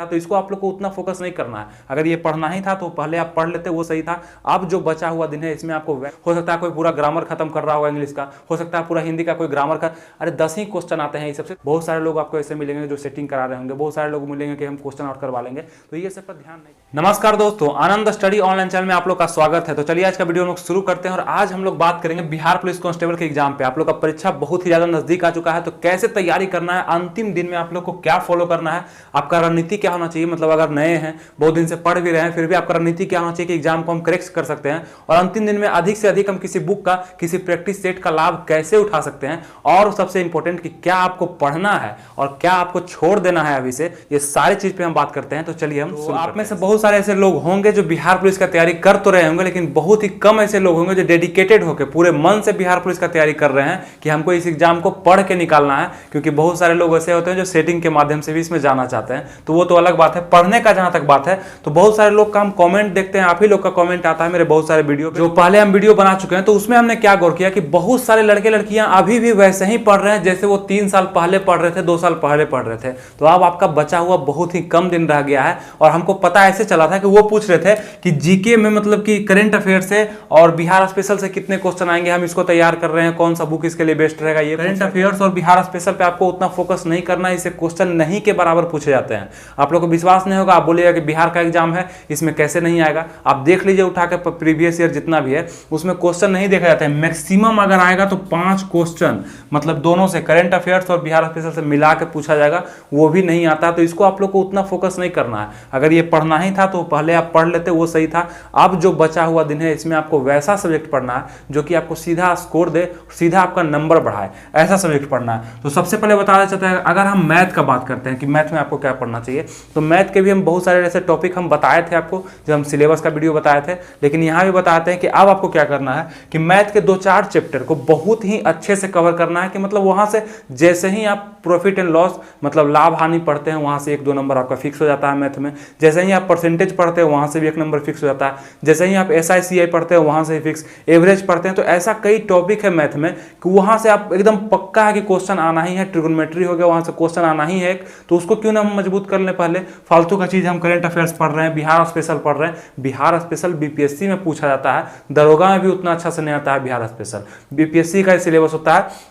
तो इसको आप लोग को उतना फोकस नहीं करना है। अगर ये पढ़ना ही था तो पहले आप पढ़ लेते, वो सही था। अब जो बचा हुआ दिन है इसमें आपको हो सकता है कोई पूरा ग्रामर खत्म कर रहा होगा इंग्लिश का, हो सकता है पूरा हिंदी का कोई ग्रामर का। अरे 10 ही क्वेश्चन आते हैं ये सबसे। बहुत सारे लोग आपको ऐसे मिलेंगे जो सेटिंग करा रहे होंगे, बहुत सारे लोग मिलेंगे कि हम क्वेश्चन आउट करवा लेंगे, तो ये सब पर ध्यान नहीं। नमस्कार दोस्तों, आनंद स्टडी ऑनलाइन चैनल में आप लोग का स्वागत है। तो चलिए आज का वीडियो हम लोग शुरू करते हैं और आज हम लोग बात करेंगे बिहार पुलिस कांस्टेबल के एग्जाम पे। आप लोग का परीक्षा बहुत ही ज्यादा नजदीक आ चुका है, तो कैसे तैयारी करना है, अंतिम दिन में आप लोग को क्या फॉलो करना है, आपका रणनीति क्या होना चाहिए। मतलब अगर नए हैं, बहुत दिन से पढ़ भी रहे हैं, फिर भी आपका रणनीति क्या होना चाहिए कि एग्जाम को हम करेक्ट कर सकते हैं और अंतिम दिन में अधिक से अधिक हम किसी बुक का, किसी प्रैक्टिस सेट का लाभ कैसे उठा सकते हैं, और सबसे इंपॉर्टेंट कि क्या आपको पढ़ना है और क्या आपको छोड़ देना है अभी से, ये सारी चीज पे हम बात करते हैं। तो चलिए हम आप में से बहुत सारे ऐसे लोग होंगे जो बिहार पुलिस का तैयारी कर तो रहे होंगे, लेकिन बहुत ही कम ऐसे लोग होंगे जो डेडिकेटेड होकर पूरे मन से बिहार पुलिस का तैयारी कर रहे हैं कि हमको इस एग्जाम को पढ़ के निकालना है। क्योंकि बहुत सारे लोग ऐसे होते हैं जो सेटिंग के माध्यम से भी इसमें जाना चाहते हैं, तो वो तो अलग बात है। पढ़ने का जहां तक बात है तो बहुत सारे लोग का हम कमेंट देखते हैं, आप ही लोग का कमेंट आता है मेरे बहुत सारे वीडियो जो पहले हम वीडियो बना चुके हैं, तो उसमें हमने क्या गौर किया कि बहुत सारे लड़के लड़कियां अभी भी वैसे ही पढ़ रहे हैं जैसे वो 3 साल पहले पढ़ रहे थे, 2 साल पहले पढ़ रहे थे। तो अब आपका बचा हुआ बहुत ही कम दिन रह गया है। और हमको पता ऐसे चला था कि वो पूछ रहे थे कि जीके में मतलब कि करंट अफेयर से और बिहार स्पेशल से कितने क्वेश्चन आएंगे, हम इसको तैयार कर रहे हैं, कौन सा बुक इसके लिए बेस्ट रहेगा। ये करंट अफेयर्स और बिहार स्पेशल पे आपको उतना फोकस नहीं करना है, इसे क्वेश्चन नहीं के बराबर पूछे जाते हैं। आप लोग को विश्वास नहीं होगा, आप बोलिएगा कि बिहार का एग्जाम है इसमें कैसे नहीं आएगा। आप देख लीजिए उठा के प्रीवियस ईयर जितना भी है उसमें क्वेश्चन नहीं देखा जाता है। मैक्सिमम अगर आएगा तो 5 क्वेश्चन, मतलब दोनों से, करंट अफेयर्स और बिहार स्पेशल से मिला के पूछा जाएगा, वो भी नहीं आता। तो इसको आप लोग को उतना फोकस नहीं करना है। अगर ये पढ़ना ही था तो पहले आप पढ़ लेते, वो सही था। अब जो बचा हुआ दिन है इसमें आपको वैसा सब्जेक्ट पढ़ना है जो कि आपको सीधा स्कोर दे, सीधा आपका नंबर बढ़ाए, ऐसा सब्जेक्ट पढ़ना है। तो सबसे पहले बता देते हैं, अगर हम मैथ का बात करते हैं कि मैथ में आपको क्या पढ़ना चाहिए, तो मैथ के भी हम बहुत सारे ऐसे टॉपिक हम बताए थे आपको, जब हम सिलेबस का वीडियो बताए थे। लेकिन यहाँ भी बताते हैं कि अब आपको क्या करना है कि मैथ के 2-4 चैप्टर को बहुत ही अच्छे से कवर करना है। कि मतलब वहां से जैसे ही आप प्रॉफिट एंड लॉस, मतलब लाभ हानि पढ़ते हैं, वहां से 1-2 नंबर आपका फिक्स हो जाता है मैथ में। जैसे ही आप परसेंटेज पढ़ते हैं वहां से भी 1 नंबर फिक्स हो जाता है। जैसे ही आप SICI पढ़ते हैं वहां से फिक्स, एवरेज पढ़ते हैं, तो ऐसा कई टॉपिक है मैथ में कि वहां से आप एकदम पक्का है कि क्वेश्चन आना ही है। ट्रिगोनोमेट्री हो गया, वहां से क्वेश्चन आना ही है, तो उसको क्यों ना हम मजबूत कर लें। पहले फालतू का चीज हम करंट अफेयर्स पढ़ रहे हैं, बिहार स्पेशल पढ़ रहे हैं। बिहार स्पेशल BPSC में पूछा जाता है, दरोगा में भी उतना अच्छा से नहीं आता है बिहार स्पेशल। BPSC का सिलेबस होता है।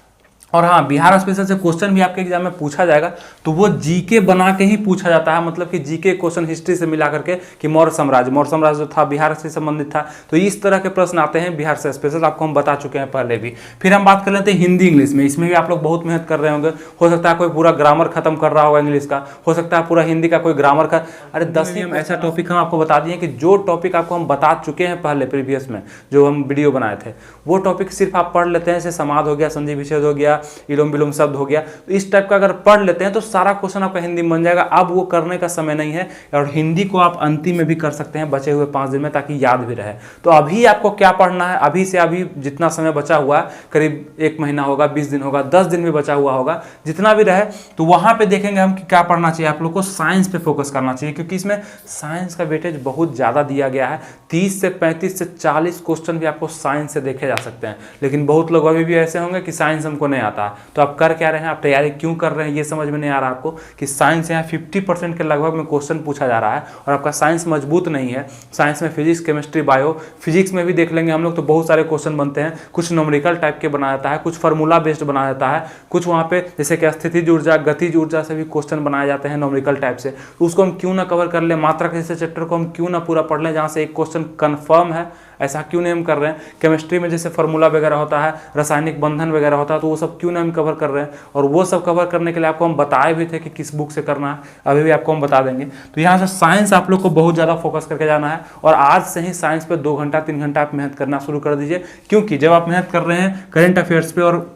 और हाँ, बिहार स्पेशल से क्वेश्चन भी आपके एग्जाम में पूछा जाएगा, तो वो जीके बना के ही पूछा जाता है। मतलब कि जीके क्वेश्चन हिस्ट्री से मिला करके कि मौर्य साम्राज्य जो था बिहार से संबंधित था। तो इस तरह के प्रश्न आते हैं बिहार से स्पेशल, आपको हम बता चुके हैं पहले भी। फिर हम बात कर लेते हैं हिंदी इंग्लिश में। इसमें भी आप लोग बहुत मेहनत कर रहे होंगे। हो सकता है कोई पूरा ग्रामर खत्म कर रहा होगा इंग्लिश का, हो सकता है पूरा हिंदी का कोई ग्रामर का। अरे 10 ही हम ऐसा टॉपिक हम आपको बता दिए कि जो टॉपिक आपको हम बता चुके हैं पहले प्रीवियस में जो हम वीडियो बनाए थे, वो टॉपिक सिर्फ आप पढ़ लेते हैं। जैसे समाज हो गया, संधि विच्छेद हो गया, इलोम विलोम शब्द हो गया, तो इस टाइप का अगर पढ़ लेते हैं तो सारा क्वेश्चन आपका हिंदी में बन जाएगा। अब वो करने का समय नहीं है, और हिंदी को आप अंतिम में भी कर सकते हैं बचे हुए 5 दिन में, ताकि याद भी रहे। तो अभी आपको क्या पढ़ना है, अभी से अभी जितना समय बचा हुआ है, करीब 1 महीना होगा, 20 दिन होगा, 10 दिन भी बचा हुआ होगा, जितना भी रहे, तो वहां पे देखेंगे हम कि क्या पढ़ना चाहिए। आप लोग को साइंस पे फोकस करना चाहिए, क्योंकि इसमें साइंस का वेटेज बहुत ज्यादा दिया गया है। 30 से 35 से 40 क्वेश्चन भी आपको साइंस से देखे जा सकते हैं। लेकिन बहुत लोग अभी भी ऐसे होंगे कि साइंस हमको नहीं आता, तो आप कर क्या रहे हैं, आप तैयारी क्यों कर रहे हैं, ये समझ में नहीं आ रहा आपको कि साइंस यहाँ 50% के लगभग में क्वेश्चन पूछा जा रहा है और आपका साइंस मजबूत नहीं है। साइंस में फिजिक्स, केमिस्ट्री, बायो, फिजिक्स में भी देख लेंगे हम लोग तो बहुत सारे क्वेश्चन बनते हैं। कुछ न्यूमेरिकल टाइप के बनाया जाता है, कुछ फार्मूला बेस्ड बनाया जाता है, कुछ वहाँ पे जैसे कि स्थितिज ऊर्जा, गतिज ऊर्जा से भी क्वेश्चन बनाए जाते हैं न्यूमेरिकल टाइप से। तो उसको हम क्यों ना कवर कर लें, मात्रा के जैसे चैप्टर को हम क्यों ना पूरा पढ़ लें जहाँ से एक क्वेश्चन कन्फर्म है, ऐसा क्यों नहीं हम कर रहे हैं। केमिस्ट्री में जैसे फार्मूला वगैरह होता है, रासायनिक बंधन वगैरह होता है, तो वो सब क्यों नहीं हम कवर कर रहे हैं। और वो सब कवर करने के लिए आपको हम बताए भी थे कि किस बुक से करना है, अभी भी आपको हम बता देंगे। तो यहाँ से साइंस आप लोग को बहुत ज़्यादा फोकस करके जाना है, और आज से ही साइंस पे 2 घंटा 3 घंटा आप मेहनत करना शुरू कर दीजिए। क्योंकि जब आप मेहनत कर रहे हैं करंट अफेयर्स पे और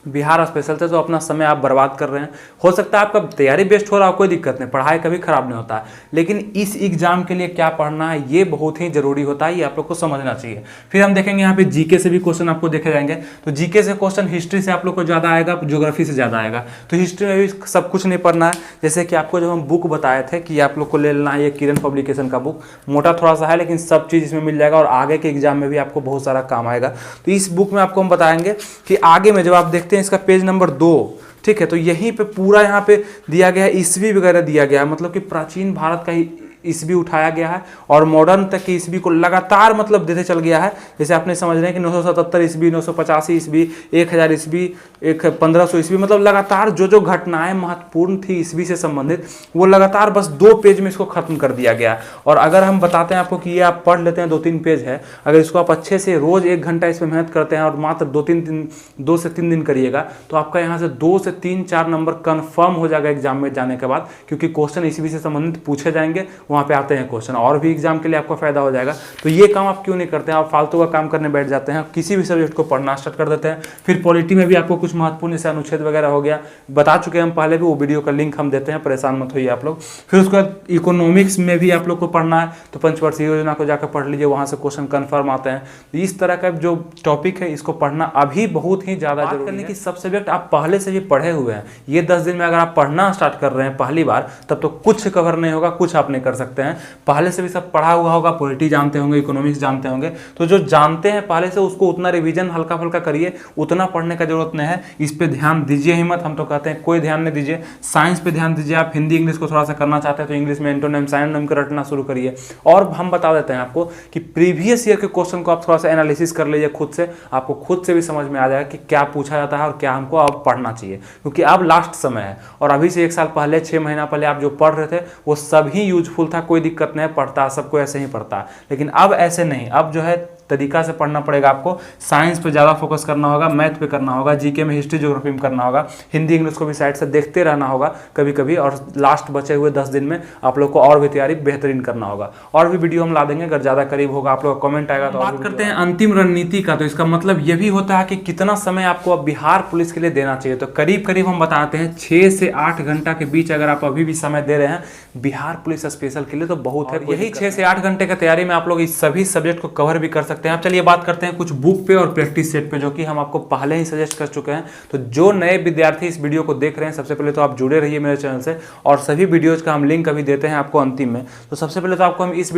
बिहार स्पेशल से, तो अपना समय आप बर्बाद कर रहे हैं। हो सकता है आपका तैयारी बेस्ट हो रहा हो, कोई दिक्कत नहीं, पढ़ाई कभी खराब नहीं होता है, लेकिन इस एग्जाम के लिए क्या पढ़ना है ये बहुत ही जरूरी होता है, ये आप लोग को समझना चाहिए। फिर हम देखेंगे यहाँ पे जीके से भी क्वेश्चन आपको देखे जाएंगे। तो जीके से क्वेश्चन हिस्ट्री से आप लोग को ज्यादा आएगा, ज्योग्राफी से ज्यादा आएगा। तो हिस्ट्री में भी सब कुछ नहीं पढ़ना है। जैसे कि आपको जब हम बुक बताए थे कि आप लोग को ले लेना है ये किरण पब्लिकेशन का बुक, मोटा थोड़ा सा है लेकिन सब चीज इसमें मिल जाएगा और आगे के एग्जाम में भी आपको बहुत सारा काम आएगा। तो इस बुक में आपको हम बताएंगे कि आगे में जब आप देखते हैं इसका पेज नंबर 2, ठीक है। तो यहीं पे पूरा यहाँ पे दिया गया है, ईस्वी वगैरह दिया गया है, मतलब कि प्राचीन भारत का ईस्वी उठाया गया है और मॉडर्न तक की ईस्वी को लगातार मतलब देते चल गया है। जैसे आपने समझ रहे हैं कि 977 ईस्वी, 985 ईस्वी, 1000 ईस्वी, 1500 ईस्वी, मतलब लगातार जो जो घटनाएं महत्वपूर्ण थी ईस्वी से संबंधित वो लगातार बस 2 पेज में इसको खत्म कर दिया गया। और अगर हम बताते हैं आपको कि ये आप पढ़ लेते हैं, 2-3 पेज है, अगर इसको आप अच्छे से रोज 1 घंटा इस पर मेहनत करते हैं और मात्र 2 से 3 दिन करिएगा तो आपका यहाँ से 2 से 3-4 नंबर कन्फर्म हो जाएगा एग्जाम में जाने के बाद, क्योंकि क्वेश्चन ईस्वी से संबंधित पूछे जाएंगे, वहाँ पे आते हैं क्वेश्चन, और भी एग्जाम के लिए आपका फायदा हो जाएगा। तो ये काम आप क्यों नहीं करते हैं, आप फालतू का काम करने बैठ जाते हैं, किसी भी सब्जेक्ट को पढ़ना स्टार्ट कर देते हैं। फिर पॉलिटी में भी आपको कुछ महत्वपूर्ण जैसे अनुच्छेद वगैरह हो गया, बता चुके हैं हम पहले भी, वो वीडियो का लिंक हम देते हैं, परेशान मत होइए आप लोग। फिर उसके बाद इकोनॉमिक्स में भी आप लोग को पढ़ना है तो पंचवर्षीय योजना को जाकर पढ़ लीजिए, वहाँ से क्वेश्चन कन्फर्म आते हैं। तो इस तरह का जो टॉपिक है इसको पढ़ना अभी बहुत ही ज़्यादा जरूरी है कि सब सब्जेक्ट आप पहले से भी पढ़े हुए हैं। ये 10 दिन में अगर आप पढ़ना स्टार्ट कर रहे हैं पहली बार, तब तो कुछ कवर नहीं होगा, कुछ आप नहीं कर सकते हैं। पहले से भी सब पढ़ा हुआ होगा, पॉलिटी जानते होंगे, इकोनॉमिक्स जानते होंगे, तो जो जानते हैं पहले से उसको उतना रिवीजन हल्का फुल्का करिए, उतना पढ़ने का जरूरत नहीं है। इस पे ध्यान दीजिए ही मत, हम तो कहते हैं कोई ध्यान नहीं दीजिए। साइंस पे ध्यान दीजिए, आप हिंदी इंग्लिश को थोड़ा सा करना चाहते हैं तो इंग्लिश में एंटोनिम साइनोनिम का रटना शुरू करिए। और हम बता देते हैं आपको कि प्रीवियस ईयर के क्वेश्चन को आप थोड़ा सा एनालिसिस कर लीजिए खुद से, आपको खुद से भी समझ में आ जाएगा कि क्या पूछा जाता है और क्या हमको अब पढ़ना चाहिए, क्योंकि अब लास्ट समय है। और अभी से 1 साल पहले, 6 महीना पहले आप जो पढ़ रहे थे वो सभी यूजफुल था, कोई दिक्कत नहीं, पढ़ता सबको ऐसे ही पढ़ता है। लेकिन अब ऐसे नहीं, अब जो है तरीका से पढ़ना पड़ेगा आपको। साइंस पे ज़्यादा फोकस करना होगा, मैथ पे करना होगा, जीके में, हिस्ट्री ज्योग्राफी में करना होगा, हिंदी इंग्लिश को भी साइड से देखते रहना होगा कभी कभी। और लास्ट बचे हुए 10 दिन में आप लोग को और भी तैयारी बेहतरीन करना होगा। और भी वीडियो हम ला देंगे, अगर ज़्यादा करीब होगा आप लोग का कमेंट आएगा तो। बात करते हैं अंतिम रणनीति का, तो इसका मतलब ये भी होता है कि कितना समय आपको अब बिहार पुलिस के लिए देना चाहिए। तो करीब करीब हम बताते हैं 6 से 8 घंटा के बीच अगर आप अभी भी समय दे रहे हैं बिहार पुलिस स्पेशल के लिए तो बहुत है। यही 6 से 8 घंटे का तैयारी में आप लोग इस सभी सब्जेक्ट को कवर भी कर सकते हैं। अब चलिए बात करते हैं कुछ बुक पे और प्रैक्टिस सेट पे, जो कि हम आपको पहले ही सजेस्ट कर चुके हैं। तो जो नए विद्यार्थी इस वीडियो को देख रहे हैं, सबसे पहले तो आप जुड़े रहिए मेरे चैनल से, और सभी वीडियोज का हम लिंक अभी देते हैं आपको अंतिम में। तो सबसे पहले तो आपको हम इस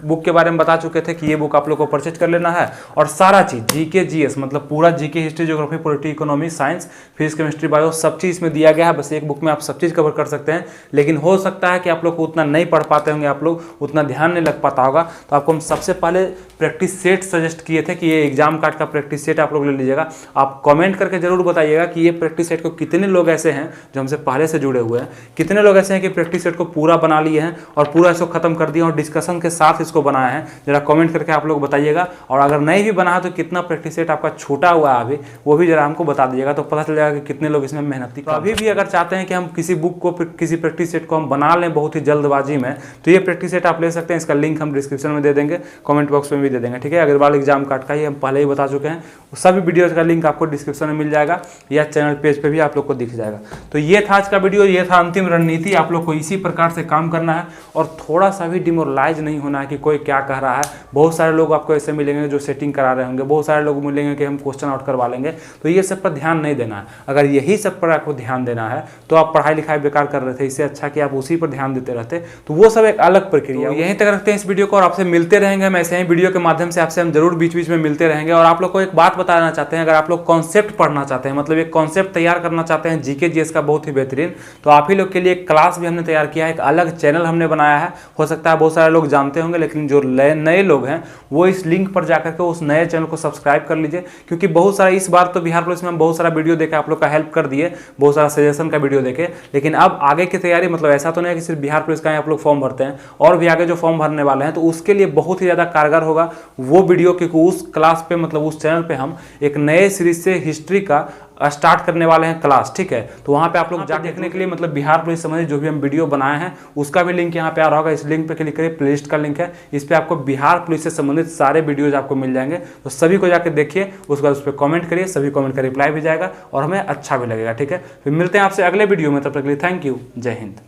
बुक के बारे में बता चुके थे कि ये बुक आप लोग को परचेज कर लेना है, और सारा चीज जीके जीएस मतलब पूरा GK, history geography, polity, economy, science, physics, chemistry, bio, सब चीज इसमें दिया गया है। बस एक बुक में आप सब चीज कवर कर सकते हैं। लेकिन हो सकता है कि आप लोग को उतना नहीं पढ़ पाते होंगे, आप लोग उतना ध्यान नहीं लग पाता होगा, तो आपको हम सबसे पहले प्रैक्टिस सेट सजेस्ट किए थे कि ये एग्जाम कार्ड का प्रैक्टिस सेट आप लोग ले लीजिएगा। आप कमेंट करके जरूर बताइएगा कि ये प्रैक्टिस सेट को कितने लोग ऐसे हैं जो हमसे पहले से जुड़े हुए हैं, कितने लोग ऐसे हैं कि प्रैक्टिस सेट को पूरा बना लिए हैं और पूरा इसको खत्म कर दिया और डिस्कशन के साथ इसको बनाया है। जरा कमेंट करके आप लोग बताइएगा। और अगर नहीं भी बना है तो कितना प्रैक्टिस सेट आपका छूटा हुआ है अभी, वो भी जरा हमको बता दीजिएगा, तो पता चल जाएगा कि कितने लोग इसमें मेहनती। तो अभी भी अगर चाहते हैं कि हम किसी बुक को, किसी प्रैक्टिस सेट को हम बना लें बहुत ही जल्दबाजी में, तो ये प्रैक्टिस सेट आप ले सकते हैं। इसका लिंक हम डिस्क्रिप्शन में दे देंगे, कमेंट बॉक्स में भी दे देंगे, ठीक है। अग्रवाल एग्जाम कार्ड का ही हम पहले ही बता चुके हैं, सभी वीडियोज का लिंक आपको डिस्क्रिप्शन में मिल जाएगा या चैनल पेज पे भी आप लोग को दिख जाएगा। तो ये था आज का वीडियो, ये था अंतिम रणनीति। आप लोग को इसी प्रकार से काम करना है और थोड़ा सा भी डिमोरलाइज नहीं होना है कि कोई क्या कह रहा है। बहुत सारे लोग आपको ऐसे मिलेंगे जो सेटिंग करा रहे होंगे, बहुत सारे लोग मिलेंगे कि हम क्वेश्चन आउट करवा लेंगे, तो ये सब पर ध्यान नहीं देना है। अगर यही सब पर आपको ध्यान देना है तो आप पढ़ाई लिखाई बेकार कर रहे थे, इससे अच्छा कि आप उसी पर ध्यान देते रहते, तो वो सब एक अलग प्रक्रिया। तो यहीं तक रखते हैं इस वीडियो को और आपसे मिलते रहेंगे हम ऐसे ही वीडियो के माध्यम से, आपसे हम जरूर बीच बीच में मिलते रहेंगे। और आप लोग को एक बात बताना चाहते हैं, अगर आप लोग कॉन्सेप्ट पढ़ना चाहते हैं, मतलब एक कॉन्सेप्ट तैयार करना चाहते हैं जीके जीएस का बहुत ही बेहतरीन, तो आप ही लोग के लिए एक क्लास भी हमने तैयार किया है, एक अलग चैनल हमने बनाया है। हो सकता है बहुत सारे लोग जानते होंगे, लेकिन जो नए लोग हैं वो इस लिंक पर जाकर के उस नए चैनल को सब्सक्राइब कर लीजिए, क्योंकि बहुत सारा इस बार तो बिहार पुलिस में हम बहुत सारा वीडियो देके आप लोग का हेल्प कर दिए, बहुत सारा सजेशन का वीडियो देके। लेकिन अब आगे की तैयारी, मतलब ऐसा तो नहीं है कि सिर्फ बिहार पुलिस का ही आप लोग फॉर्म भरते हैं, और भी आगे जो फॉर्म भरने वाले हैं, तो उसके लिए बहुत ही ज़्यादा कारगर होगा वो वीडियो, क्योंकि उस क्लास पे, मतलब उस चैनल पे हम एक नए सीरीज से हिस्ट्री का स्टार्ट करने वाले हैं क्लास, ठीक है। तो वहाँ पे आप लोग जा देखने के लिए, मतलब बिहार पुलिस संबंधित जो भी हम वीडियो बनाए हैं उसका भी लिंक यहाँ पे आ रहा होगा। इस लिंक पे क्लिक करिए, प्लेलिस्ट का लिंक है, इस पे आपको बिहार पुलिस से संबंधित सारे वीडियोज आपको मिल जाएंगे। तो सभी को जाकर देखिए, उसके बाद उस पर कमेंट करिए, सभी कमेंट का रिप्लाई भी जाएगा और हमें अच्छा भी लगेगा, ठीक है। फिर मिलते हैं आपसे अगले वीडियो में, तब तक के लिए थैंक यू, जय हिंद।